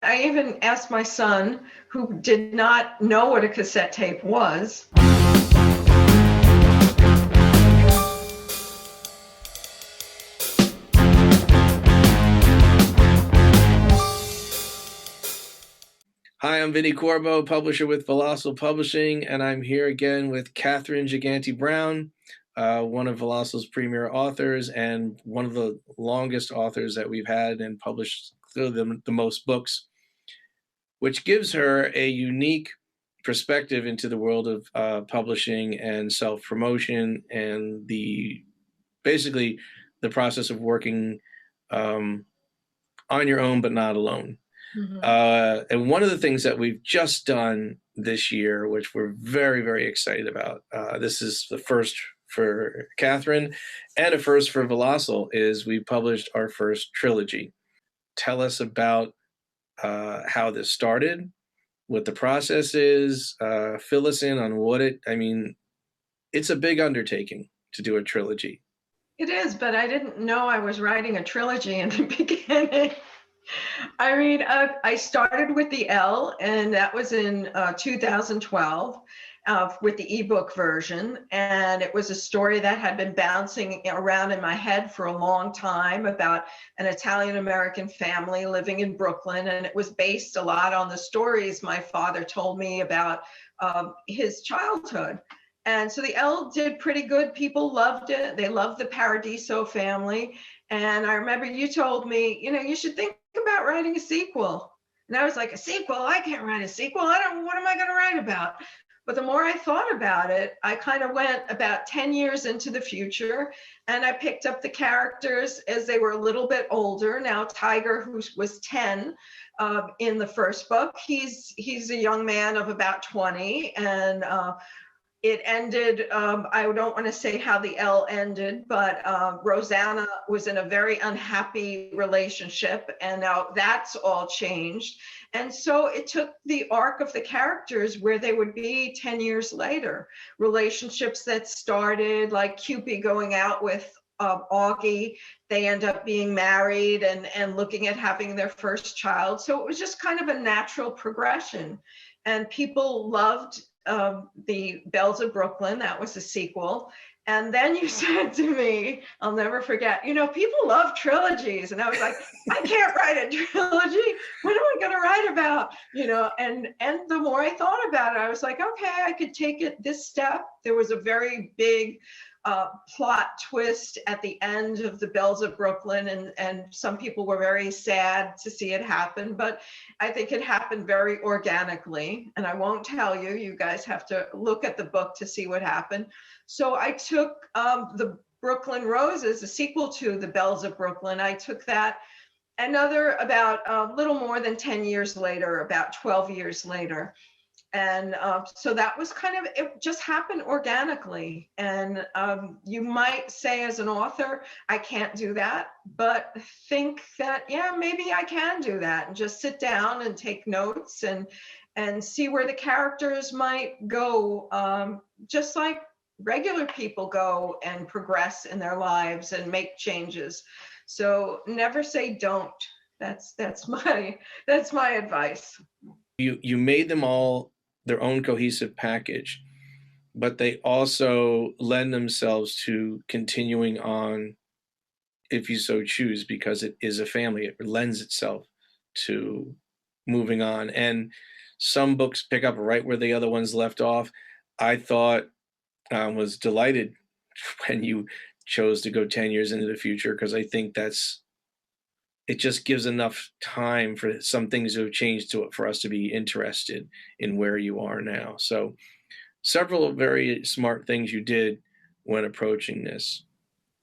I even asked my son, who did not know what a cassette tape was. Hi, I'm Vinnie Corbo, publisher with Volossal Publishing, and I'm here again with Catherine Gigante-Brown, one of Volossal's premier authors and one of the longest authors that we've had and published the most books, which gives her a unique perspective into the world of publishing and self-promotion and basically the process of working on your own but not alone. And one of the things that we've just done this year, which we're very, very excited about, this is the first for Catherine and a first for Volossal, is we published our first trilogy. Tell us about how this started, what the process is, fill us in on it's a big undertaking to do a trilogy. It is, but I didn't know I was writing a trilogy in the beginning. I started with the L, and that was in 2012 with the ebook version. And it was a story that had been bouncing around in my head for a long time about an Italian-American family living in Brooklyn. And it was based a lot on the stories my father told me about his childhood. And so the L did pretty good. People loved it. They loved the Paradiso family. And I remember you told me, you should think about writing a sequel. And I was like, a sequel? I can't write a sequel. What am I going to write about? But the more I thought about it, I kind of went about 10 years into the future, and I picked up the characters as they were a little bit older. Now, Tiger, who was 10 in the first book, he's a young man of about 20, and it ended, I don't want to say how the L ended, but Rosanna was in a very unhappy relationship, and now that's all changed. And so it took the arc of the characters where they would be 10 years later. Relationships that started like Cupid going out with Augie, they end up being married and looking at having their first child. So it was just kind of a natural progression. And people loved the Bells of Brooklyn. That was a sequel. And then you said to me, I'll never forget, people love trilogies. And I was like, I can't write a trilogy. What am I going to write about? And the more I thought about it, I was like, okay, I could take it this step. There was a very big plot twist at the end of the Bells of Brooklyn, and some people were very sad to see it happen, but I think it happened very organically, and I won't tell you. You guys have to look at the book to see what happened. So I took the Brooklyn Roses, a sequel to the Bells of Brooklyn. I took that about a little more than 10 years later, about 12 years later. And so that was it just happened organically. And you might say as an author, I can't do that, but think that, yeah, maybe I can do that, and just sit down and take notes and see where the characters might go, just like regular people go and progress in their lives and make changes. So never say don't. That's my advice. You made them all their own cohesive package, but they also lend themselves to continuing on if you so choose, because it is a family. It lends itself to moving on. And some books pick up right where the other ones left off. I thought, was delighted when you chose to go 10 years into the future, because I think it just gives enough time for some things to have changed for us to be interested in where you are now. So several very smart things you did when approaching this.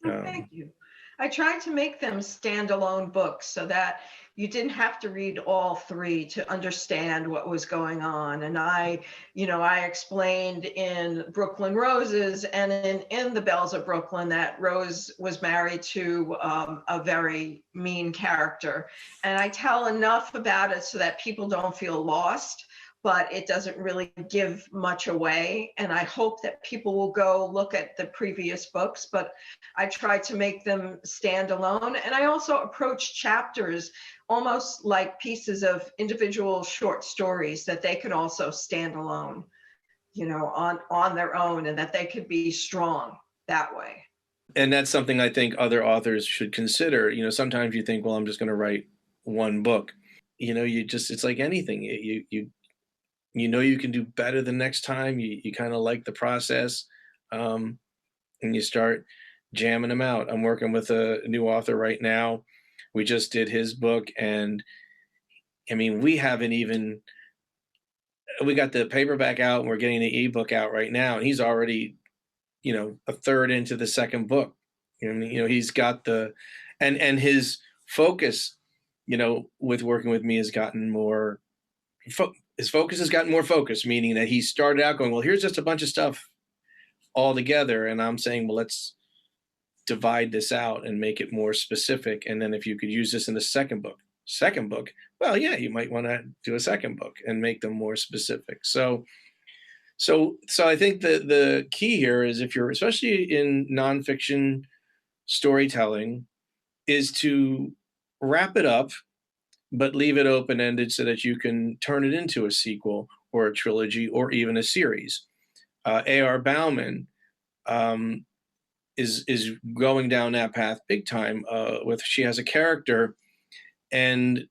Thank you. I tried to make them standalone books so that you didn't have to read all three to understand what was going on. And I explained in Brooklyn Roses and in the Bells of Brooklyn that Rose was married to a very mean character. And I tell enough about it so that people don't feel lost, but it doesn't really give much away. And I hope that people will go look at the previous books, but I try to make them stand alone. And I also approach chapters almost like pieces of individual short stories that they could also stand alone, on their own, and that they could be strong that way. And that's something I think other authors should consider. Sometimes you think, well, I'm just going to write one book. It's like anything. You can do better the next time. You kind of like the process, and you start jamming them out. I'm working with a new author right now. We just did his book, and I mean, we got the paperback out, and we're getting the ebook out right now, and he's already, a third into the second book. He's got and his focus, with working with me has gotten more. His focus has gotten more focused, meaning that he started out going, well, here's just a bunch of stuff all together. And I'm saying, well, let's divide this out and make it more specific. And then if you could use this in the second book, well, yeah, you might want to do a second book and make them more specific. So I think the key here is, if you're, especially in nonfiction storytelling, is to wrap it up, but leave it open-ended so that you can turn it into a sequel or a trilogy or even a series. A.R. Bauman is going down that path big time. She has a character, and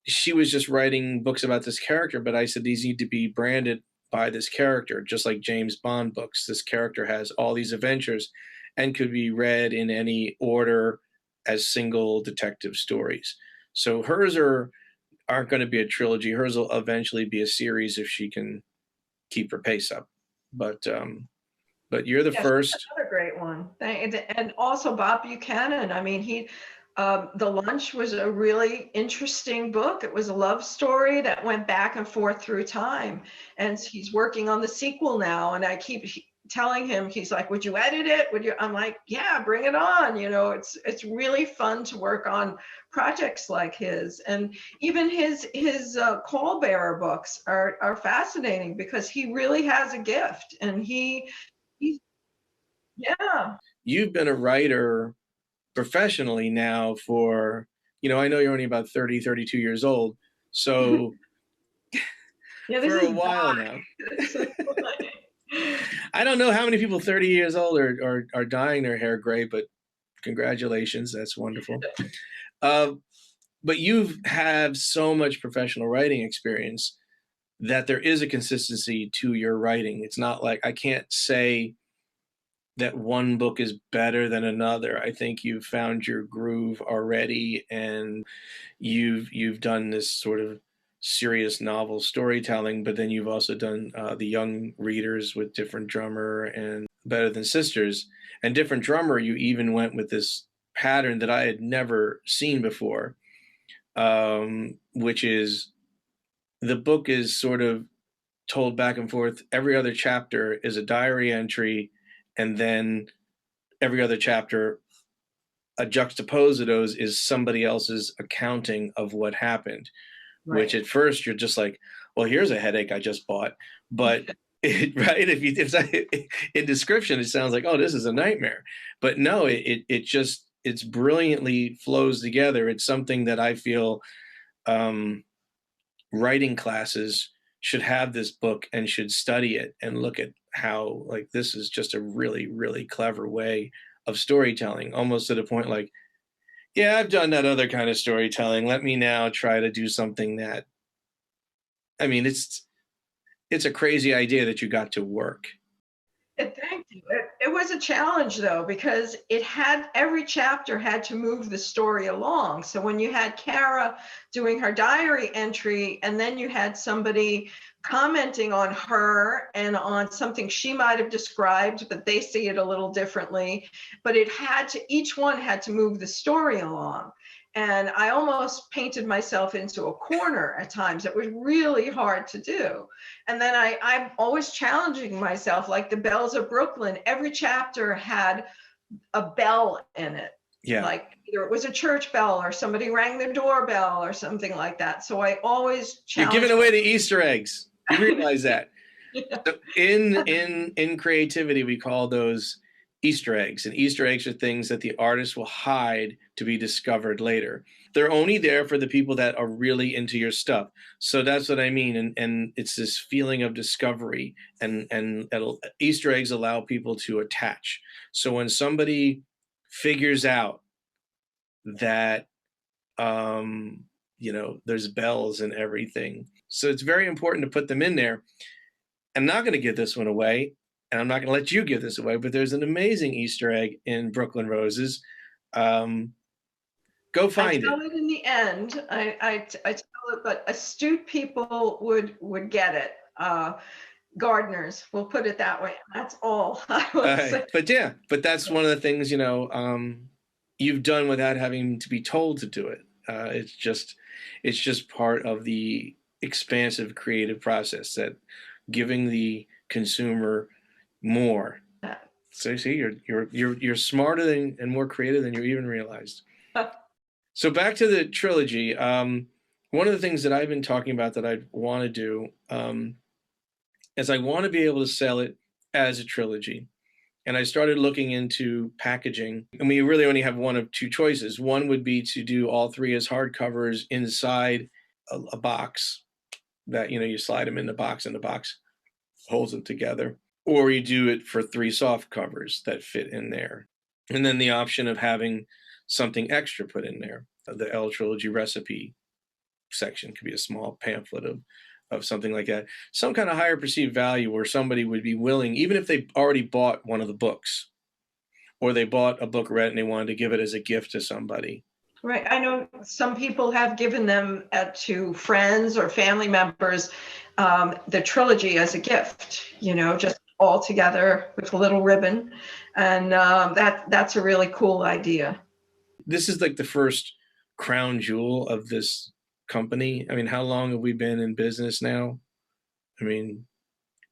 she was just writing books about this character, but I said these need to be branded by this character, just like James Bond books. This character has all these adventures and could be read in any order as single detective stories. So hers aren't going to be a trilogy. Hers will eventually be a series if she can keep her pace up. But you're the first. Another great one. And also Bob Buchanan. I mean, The Lunch was a really interesting book. It was a love story that went back and forth through time. And he's working on the sequel now. And I keep telling him, he's like, would you edit it? I'm like, yeah, bring it on. It's really fun to work on projects like his. And even his Call Bearer books are fascinating, because he really has a gift. And he's, yeah. You've been a writer professionally now for, I know you're only about 30, 32 years old. So yeah, for a while now. I don't know how many people 30 years old are dyeing their hair gray, but congratulations. That's wonderful. But you have so much professional writing experience that there is a consistency to your writing. It's not like, I can't say that one book is better than another. I think you've found your groove already, and you've done this sort of serious novel storytelling, but then you've also done the young readers with Different Drummer and Better Than Sisters. And Different Drummer, you even went with this pattern that I had never seen before, which is the book is sort of told back and forth. Every other chapter is a diary entry, and then every other chapter, a juxtapose of those is somebody else's accounting of what happened. Right. Which at first you're just like, well, here's a headache I just bought. But right, in description, it sounds like, oh, this is a nightmare. But no, it's brilliantly flows together. It's something that I feel writing classes should have this book and should study it and look at how, like, this is just a really, really clever way of storytelling, almost to the point like, yeah, I've done that other kind of storytelling. Let me now try to do something that, I mean, it's a crazy idea that you got to work. Thank you. It was a challenge, though, because every chapter had to move the story along. So when you had Kara doing her diary entry, and then you had somebody commenting on her and on something she might have described, but they see it a little differently, but each one had to move the story along. And I almost painted myself into a corner at times. It was really hard to do. And then I'm always challenging myself, like the Bells of Brooklyn. Every chapter had a bell in it. Yeah. Like either it was a church bell or somebody rang the doorbell or something like that. So I always challenge. You're giving away the Easter eggs. You realize that. Yeah. So in creativity, we call those Easter eggs, and Easter eggs are things that the artist will hide to be discovered later. They're only there for the people that are really into your stuff. So that's what I mean. And it's this feeling of discovery, and Easter eggs allow people to attach. So when somebody figures out that, there's bells and everything. So it's very important to put them in there. I'm not going to give this one away, and I'm not going to let you give this away, but there's an amazing Easter egg in Brooklyn Roses. Go find it. I tell it in the end. I tell it, but astute people would get it. Gardeners, we'll put it that way. That's all I will say. But that's one of the things, you've done without having to be told to do it. It's just part of the expansive creative process, that giving the consumer more. So see, you're smarter and more creative than you even realized. So back to the trilogy. One of the things that I've been talking about that I want to do is I want to be able to sell it as a trilogy. And I started looking into packaging, and we really only have one of two choices. One would be to do all three as hardcovers inside a box that, you slide them in the box, and the box holds them together. Or you do it for three soft covers that fit in there. And then the option of having something extra put in there. The L Trilogy recipe section could be a small pamphlet of something like that. Some kind of higher perceived value where somebody would be willing, even if they already bought one of the books, or they bought a book read and they wanted to give it as a gift to somebody. Right. I know some people have given them to friends or family members, the trilogy as a gift, just all together with a little ribbon. And that's a really cool idea. This is like the first crown jewel of this company. I mean, how long have we been in business now? I mean,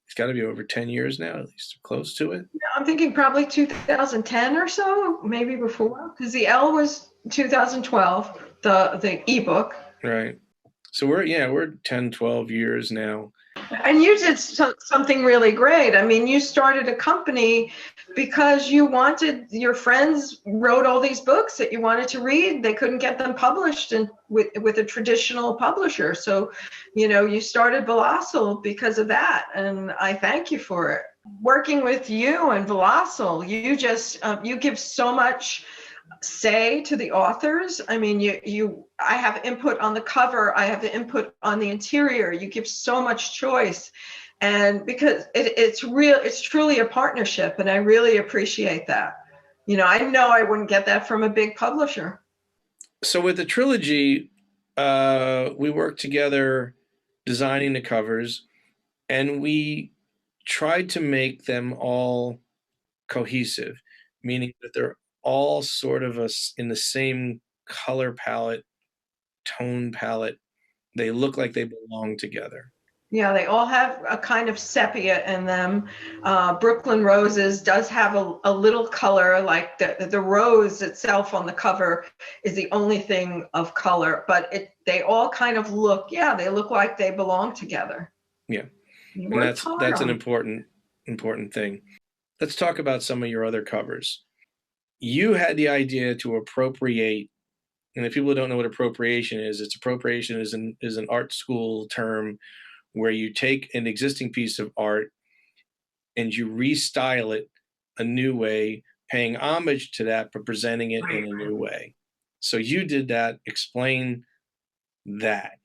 it's got to be over 10 years now, at least close to it. Yeah, I'm thinking probably 2010 or so, maybe before, because the L was 2012, the ebook. Right. So we're 10, 12 years now. And you did something really great. I mean, you started a company because you wanted, your friends wrote all these books that you wanted to read. They couldn't get them published with a traditional publisher. So, you started Volossal because of that. And I thank you for it. Working with you and Volossal, you just, you give so much say to the authors. I mean, I have input on the cover, I have the input on the interior. You give so much choice, and because it's truly a partnership, and I really appreciate that. I know I wouldn't get that from a big publisher. So with the trilogy, we worked together designing the covers, and we tried to make them all cohesive, meaning that they're all sort of in the same color palette, tone palette. They look like they belong together. Yeah, they all have a kind of sepia in them. Brooklyn Roses does have a little color, like the rose itself on the cover is the only thing of color, but they all kind of they look like they belong together. Yeah, and that's an important thing. Let's talk about some of your other covers. You had the idea to appropriate, and if people don't know what appropriation is, appropriation is an art school term where you take an existing piece of art and you restyle it a new way, paying homage to that, but presenting it in a new way. So you did that. Explain that.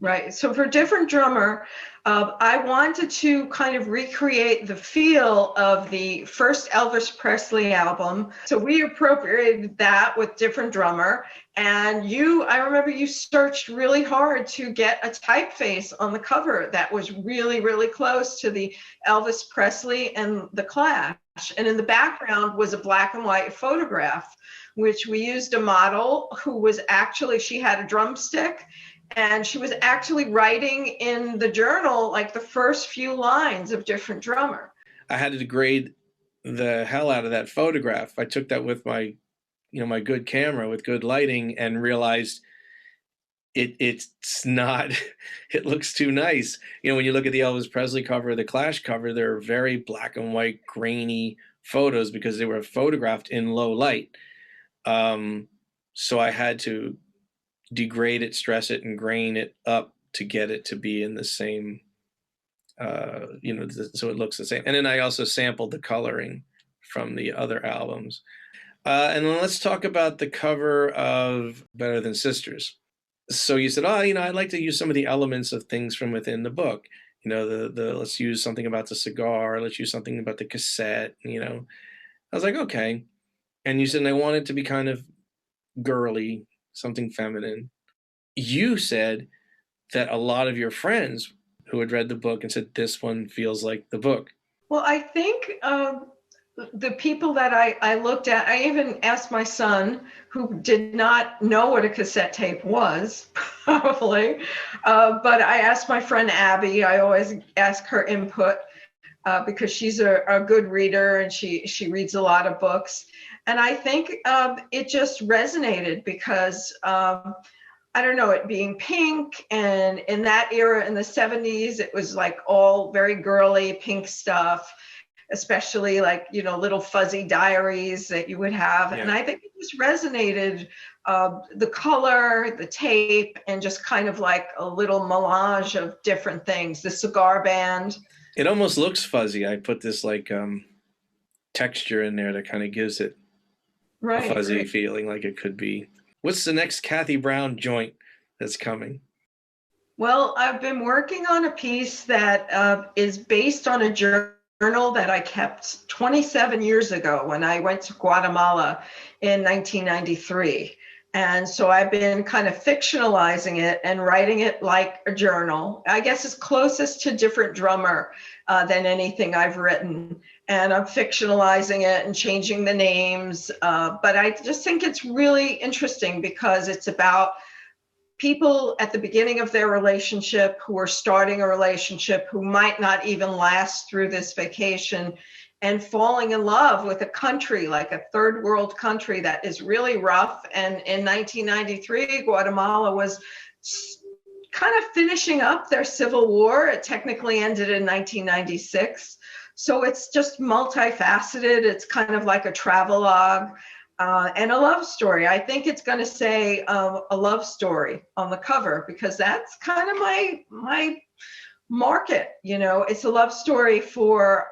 Right. So for Different Drummer, I wanted to kind of recreate the feel of the first Elvis Presley album. So we appropriated that with Different Drummer. And I remember you searched really hard to get a typeface on the cover that was really, really close to the Elvis Presley and the Clash. And in the background was a black and white photograph, which we used a model who was she had a drumstick. And she was actually writing in the journal, like the first few lines of Different Drummer. I had to degrade the hell out of that photograph. I took that with my good camera with good lighting, and realized it's not, it looks too nice. When you look at the Elvis Presley cover, the Clash cover, they're very black and white, grainy photos because they were photographed in low light. So I had to degrade it, stress it, and grain it up to get it to be in the same, so it looks the same. And then I also sampled the coloring from the other albums. And then let's talk about the cover of Better Than Sisters. So you said, I'd like to use some of the elements of things from within the book. Let's use something about the cigar. Let's use something about the cassette. I was like, okay. And you said, and I want it to be kind of girly, something feminine. You said that a lot of your friends who had read the book and said, this one feels like the book. Well, I think the people that I looked at, I even asked my son, who did not know what a cassette tape was, probably, but I asked my friend Abby. I always ask her input because she's a good reader and she reads a lot of books. And I think it just resonated because I don't know, it being pink, and in that era in the 70s, it was like all very girly pink stuff, especially like, little fuzzy diaries that you would have. Yeah. And I think it just resonated, the color, the tape, and just kind of like a little melange of different things, the cigar band. It almost looks fuzzy. I put this like texture in there that kind of gives it a fuzzy feeling, like it could be. What's the next Cathy Brown joint that's coming? Well, I've been working on a piece that is based on a journal that I kept 27 years ago when I went to Guatemala in 1993. And so I've been kind of fictionalizing it and writing it like a journal. I guess it's closest to Different Drummer than anything I've written. And I'm fictionalizing it and changing the names. But I just think it's really interesting because it's about people at the beginning of their relationship who are starting a relationship who might not even last through this vacation, and falling in love with a country, like a third world country that is really rough. And in 1993, Guatemala was kind of finishing up their civil war. It technically ended in 1996. So it's just multifaceted. It's kind of like a travelogue and a love story. I think it's going to say a love story on the cover because that's kind of my market. It's a love story for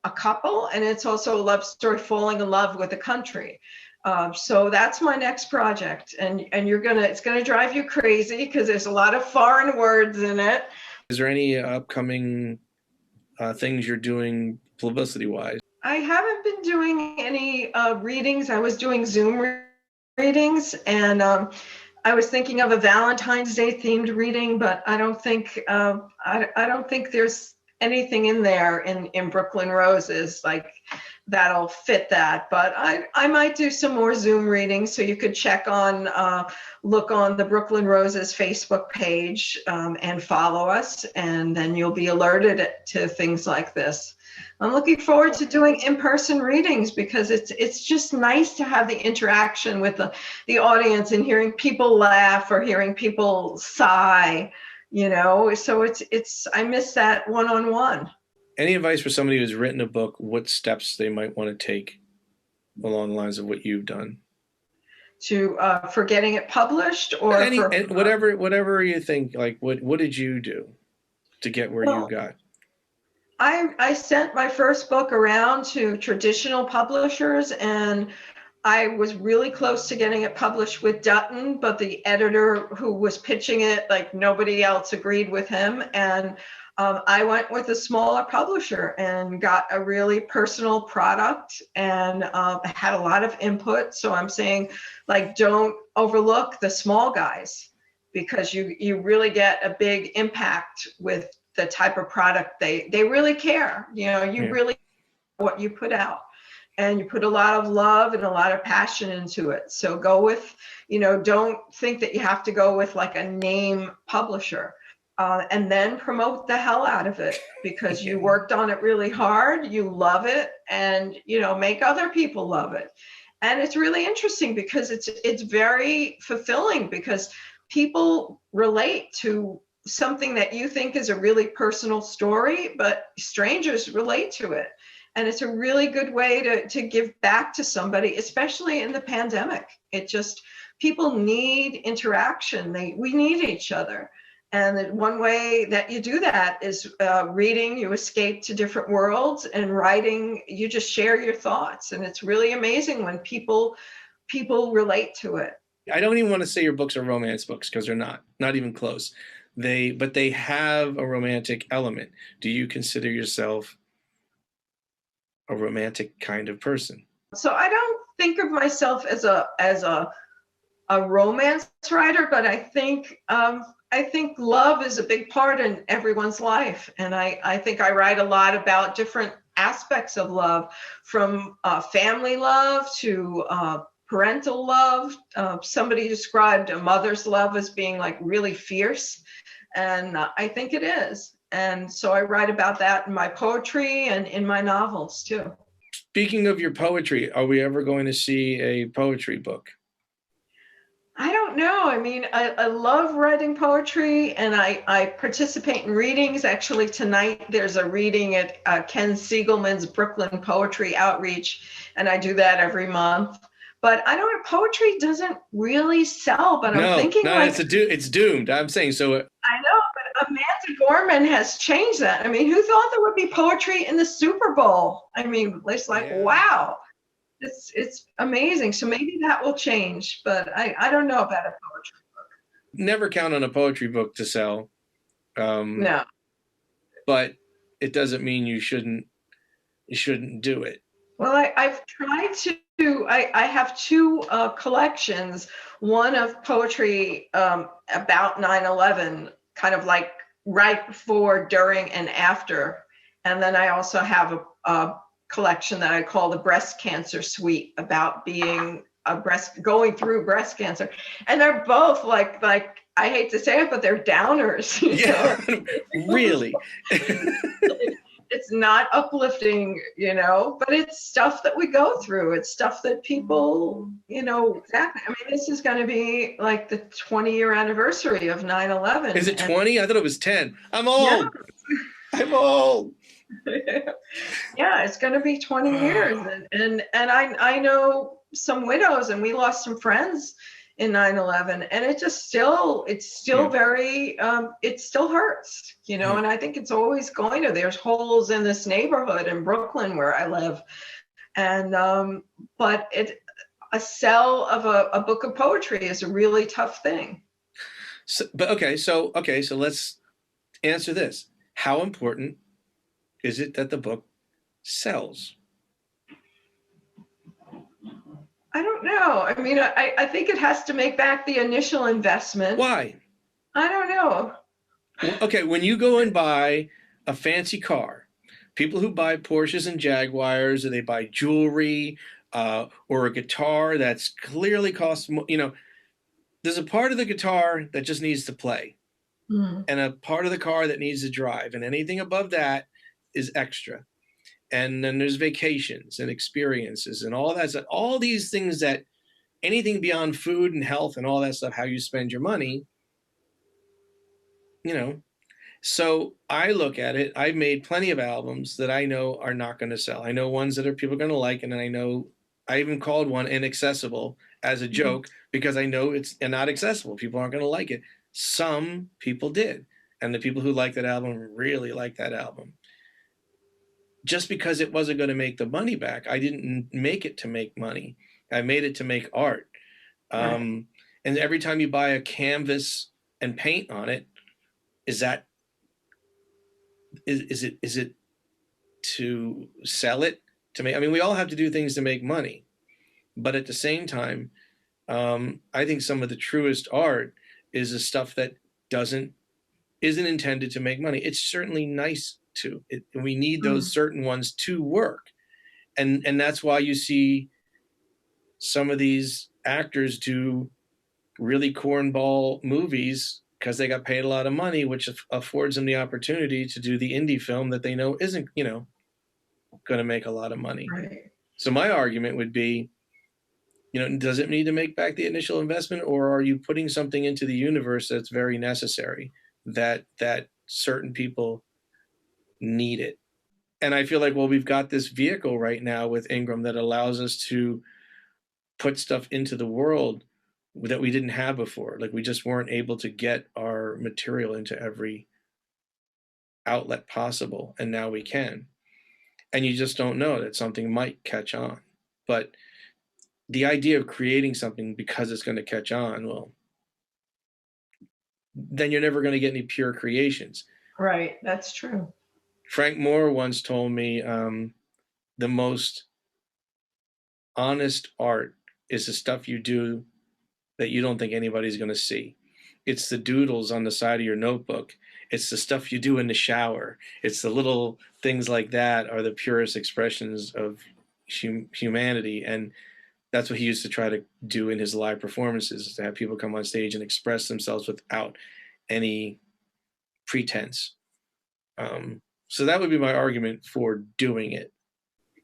a couple, and it's also a love story falling in love with a country. So that's my next project, and it's gonna drive you crazy because there's a lot of foreign words in it. Is there any upcoming things you're doing publicity-wise? I haven't been doing any readings. I was doing Zoom readings, and I was thinking of a Valentine's Day themed reading, but I don't think I don't think there's anything in there in Brooklyn Roses like that'll fit that. But I might do some more Zoom readings, so you could look on the Brooklyn Roses Facebook page and follow us, and then you'll be alerted to things like this. I'm looking forward to doing in-person readings because it's just nice to have the interaction with the audience and hearing people laugh or hearing people sigh, so I miss that one-on-one. Any advice for somebody who's written a book, what steps they might want to take along the lines of what you've done? For getting it published, or whatever you think, like what did you do to get where you got? I sent my first book around to traditional publishers, and I was really close to getting it published with Dutton, but the editor who was pitching it, like nobody else agreed with him. And I went with a smaller publisher and got a really personal product and had a lot of input. So I'm saying, like, don't overlook the small guys because you really get a big impact with the type of product they really care. Really what you put out, and you put a lot of love and a lot of passion into it. So go with, don't think that you have to go with like a name publisher, and then promote the hell out of it because you worked on it really hard, you love it, and make other people love it. And it's really interesting because it's very fulfilling because people relate to something that you think is a really personal story, but strangers relate to it. And it's a really good way to give back to somebody, especially in the pandemic. It just, people need interaction. We need each other. And one way that you do that is reading, you escape to different worlds, and writing, you just share your thoughts. And it's really amazing when people relate to it. I don't even want to say your books are romance books, because they're not even close. But they have a romantic element. Do you consider yourself a romantic kind of person? So I don't think of myself as a romance writer, but I think love is a big part in everyone's life, and I think I write a lot about different aspects of love, from family love to parental love. Somebody described a mother's love as being like really fierce, and I think it is. And so I write about that in my poetry and in my novels too. Speaking of your poetry, are we ever going to see a poetry book? I don't know. I mean, I love writing poetry, and I participate in readings. Actually, tonight there's a reading at Ken Siegelman's Brooklyn Poetry Outreach, and I do that every month. But I don't know, poetry doesn't really sell, but I'm thinking it's doomed. I'm saying so. I know, but Amanda Gorman has changed that. I mean, who thought there would be poetry in the Super Bowl? I mean, it's like, yeah. Wow. It's amazing. So maybe that will change, but I don't know about a poetry book. Never count on a poetry book to sell. No. But it doesn't mean you shouldn't do it. Well, I've tried to. I have two collections. One of poetry about 9/11, kind of like right before, during, and after. And then I also have a collection that I call the Breast Cancer Suite, about being going through breast cancer. And they're both like I hate to say it, but they're downers. Yeah, really. It's not uplifting, but it's stuff that we go through. It's stuff that people, exactly. I mean, this is going to be like the 20-year anniversary of 9/11. Is it 20? I thought it was 10. I'm old. Yeah. I'm old. Yeah, it's going to be 20 years. And I know some widows, and we lost some friends in 9/11, and it's still very, it still hurts, and I think it's always going to. There's holes in this neighborhood in Brooklyn where I live, and but a sell of a book of poetry is a really tough thing. So let's answer this. How important is it that the book sells? I don't know. I mean, I think it has to make back the initial investment. Why? I don't know. Well, okay, when you go and buy a fancy car, people who buy Porsches and Jaguars, or they buy jewelry, or a guitar that's clearly costs more, there's a part of the guitar that just needs to play, and a part of the car that needs to drive, and anything above that is extra. And then there's vacations and experiences and all that stuff. All these things, that anything beyond food and health and all that stuff, how you spend your money, So I look at it. I've made plenty of albums that I know are not going to sell. I know ones that people are going to like, and I even called one Inaccessible as a joke, because I know it's not accessible. People aren't going to like it. Some people did. And the people who like that album really like that album. Just because it wasn't going to make the money back, I didn't make it to make money. I made it to make art. Right. And every time you buy a canvas and paint on it, is it to sell it, to make? I mean, we all have to do things to make money, but at the same time, I think some of the truest art is the stuff that isn't intended to make money. It's certainly nice to. We need those certain ones to work, and that's why you see some of these actors do really cornball movies, because they got paid a lot of money, which affords them the opportunity to do the indie film that they know isn't, going to make a lot of money. Right. So my argument would be, does it need to make back the initial investment, or are you putting something into the universe that's very necessary, that certain people need it? And I feel like, well, we've got this vehicle right now with Ingram that allows us to put stuff into the world that we didn't have before. Like we just weren't able to get our material into every outlet possible, and now we can. And you just don't know that something might catch on. But the idea of creating something because it's going to catch on, well, then you're never going to get any pure creations. Right, that's true. Frank Moore once told me the most honest art is the stuff you do that you don't think anybody's going to see. It's the doodles on the side of your notebook. It's the stuff you do in the shower. It's the little things like that are the purest expressions of humanity. And that's what he used to try to do in his live performances, to have people come on stage and express themselves without any pretense. So that would be my argument for doing it.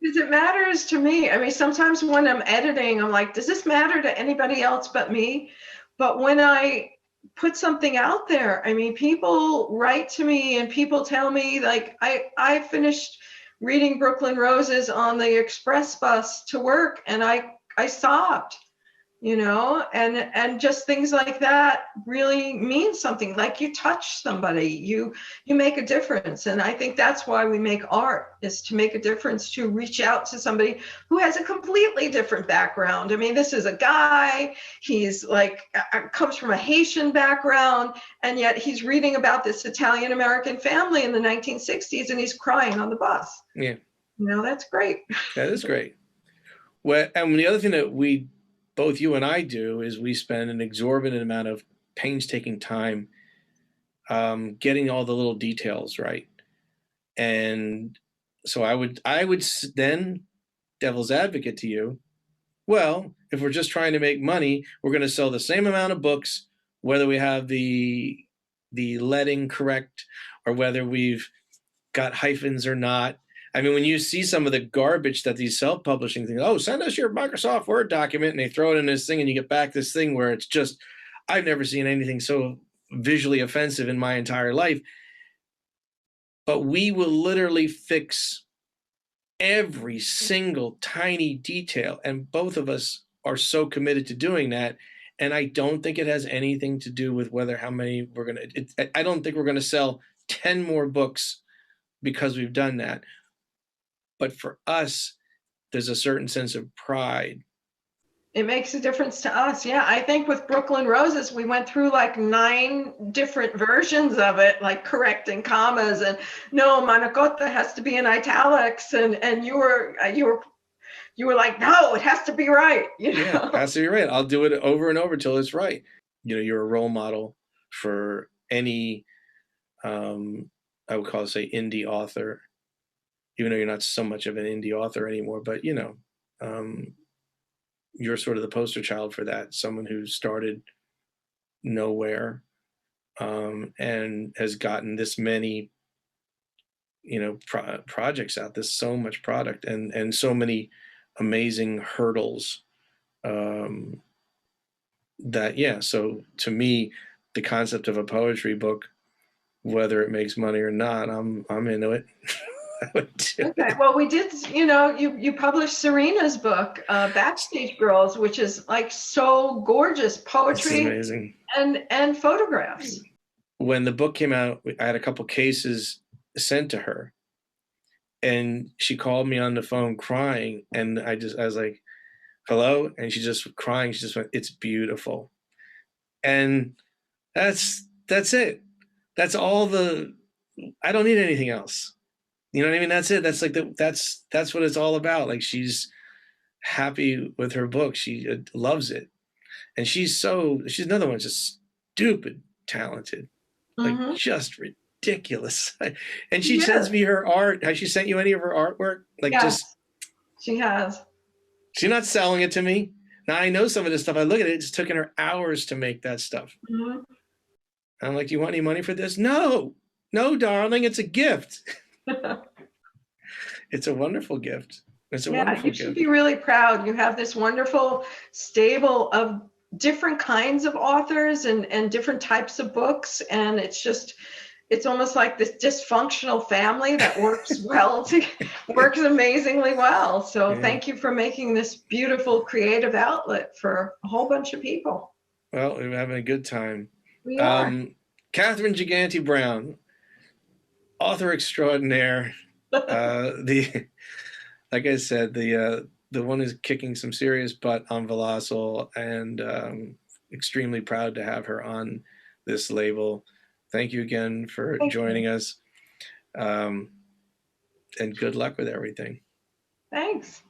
Because it matters to me. I mean, sometimes when I'm editing, I'm like, does this matter to anybody else but me? But when I put something out there, I mean, people write to me and people tell me, like, I finished reading Brooklyn Roses on the express bus to work, and I sobbed, you know, and just things like that really mean something. Like you touch somebody, you make a difference. And I think that's why we make art, is to make a difference, to reach out to somebody who has a completely different background. I mean, this is a guy, he's like, comes from a Haitian background, and yet he's reading about this Italian American family in the 1960s, and he's crying on the bus. Yeah. You know, that's great. That is great. Well, and the other thing that both you and I do, is we spend an exorbitant amount of painstaking time getting all the little details right. And so I would then, devil's advocate to you, well, if we're just trying to make money, we're going to sell the same amount of books, whether we have the leading correct or whether we've got hyphens or not. I mean, when you see some of the garbage that these self-publishing things, oh, send us your Microsoft Word document, and they throw it in this thing, and you get back this thing where it's just, I've never seen anything so visually offensive in my entire life. But we will literally fix every single tiny detail, and both of us are so committed to doing that. And I don't think it has anything to do with how many we're going to, I don't think we're going to sell 10 more books because we've done that. But for us, there's a certain sense of pride. It makes a difference to us. Yeah, I think with Brooklyn Roses, we went through like 9 different versions of it, like correcting commas, and no, Manacota has to be in italics, and you were like, no, it has to be right. You know? Yeah, it has to be right. I'll do it over and over till it's right. You know, you're a role model for any, I would call it, say, indie author. Even though you're not so much of an indie author anymore, but you know, you're sort of the poster child for that. Someone who started nowhere and has gotten this many, you know, projects out. There's so much product and so many amazing hurdles. That, yeah. So to me, the concept of a poetry book, whether it makes money or not, I'm into it. Okay, well, we did, you know, you published Serena's book, Backstage Girls, which is like so gorgeous, poetry amazing. and photographs. When the book came out, I had a couple cases sent to her, and she called me on the phone crying, and I was like, hello? And she just crying, she just went, it's beautiful. And that's it. That's all I don't need anything else. You know what I mean? That's it. That's like that's what it's all about. Like, she's happy with her book. She loves it. And she's another one, just stupid talented, like just ridiculous. And she sends me her art. Has she sent you any of her artwork? Like, yes, she has. She's not selling it to me. Now, I know some of this stuff. I look at it. It's taken her hours to make that stuff. I'm like, do you want any money for this? No, darling. It's a gift. It's a wonderful gift. It's a wonderful gift. You should be really proud. You have this wonderful stable of different kinds of authors and different types of books. And it's just, it's almost like this dysfunctional family that works works amazingly well. So Yeah. thank you for making this beautiful creative outlet for a whole bunch of people. Well, we're having a good time. We are. Catherine Gigante-Brown, author extraordinaire. The like I said, the one who's kicking some serious butt on Volossal, and extremely proud to have her on this label. Thank you again for Thank joining you. us, and good luck with everything. Thanks.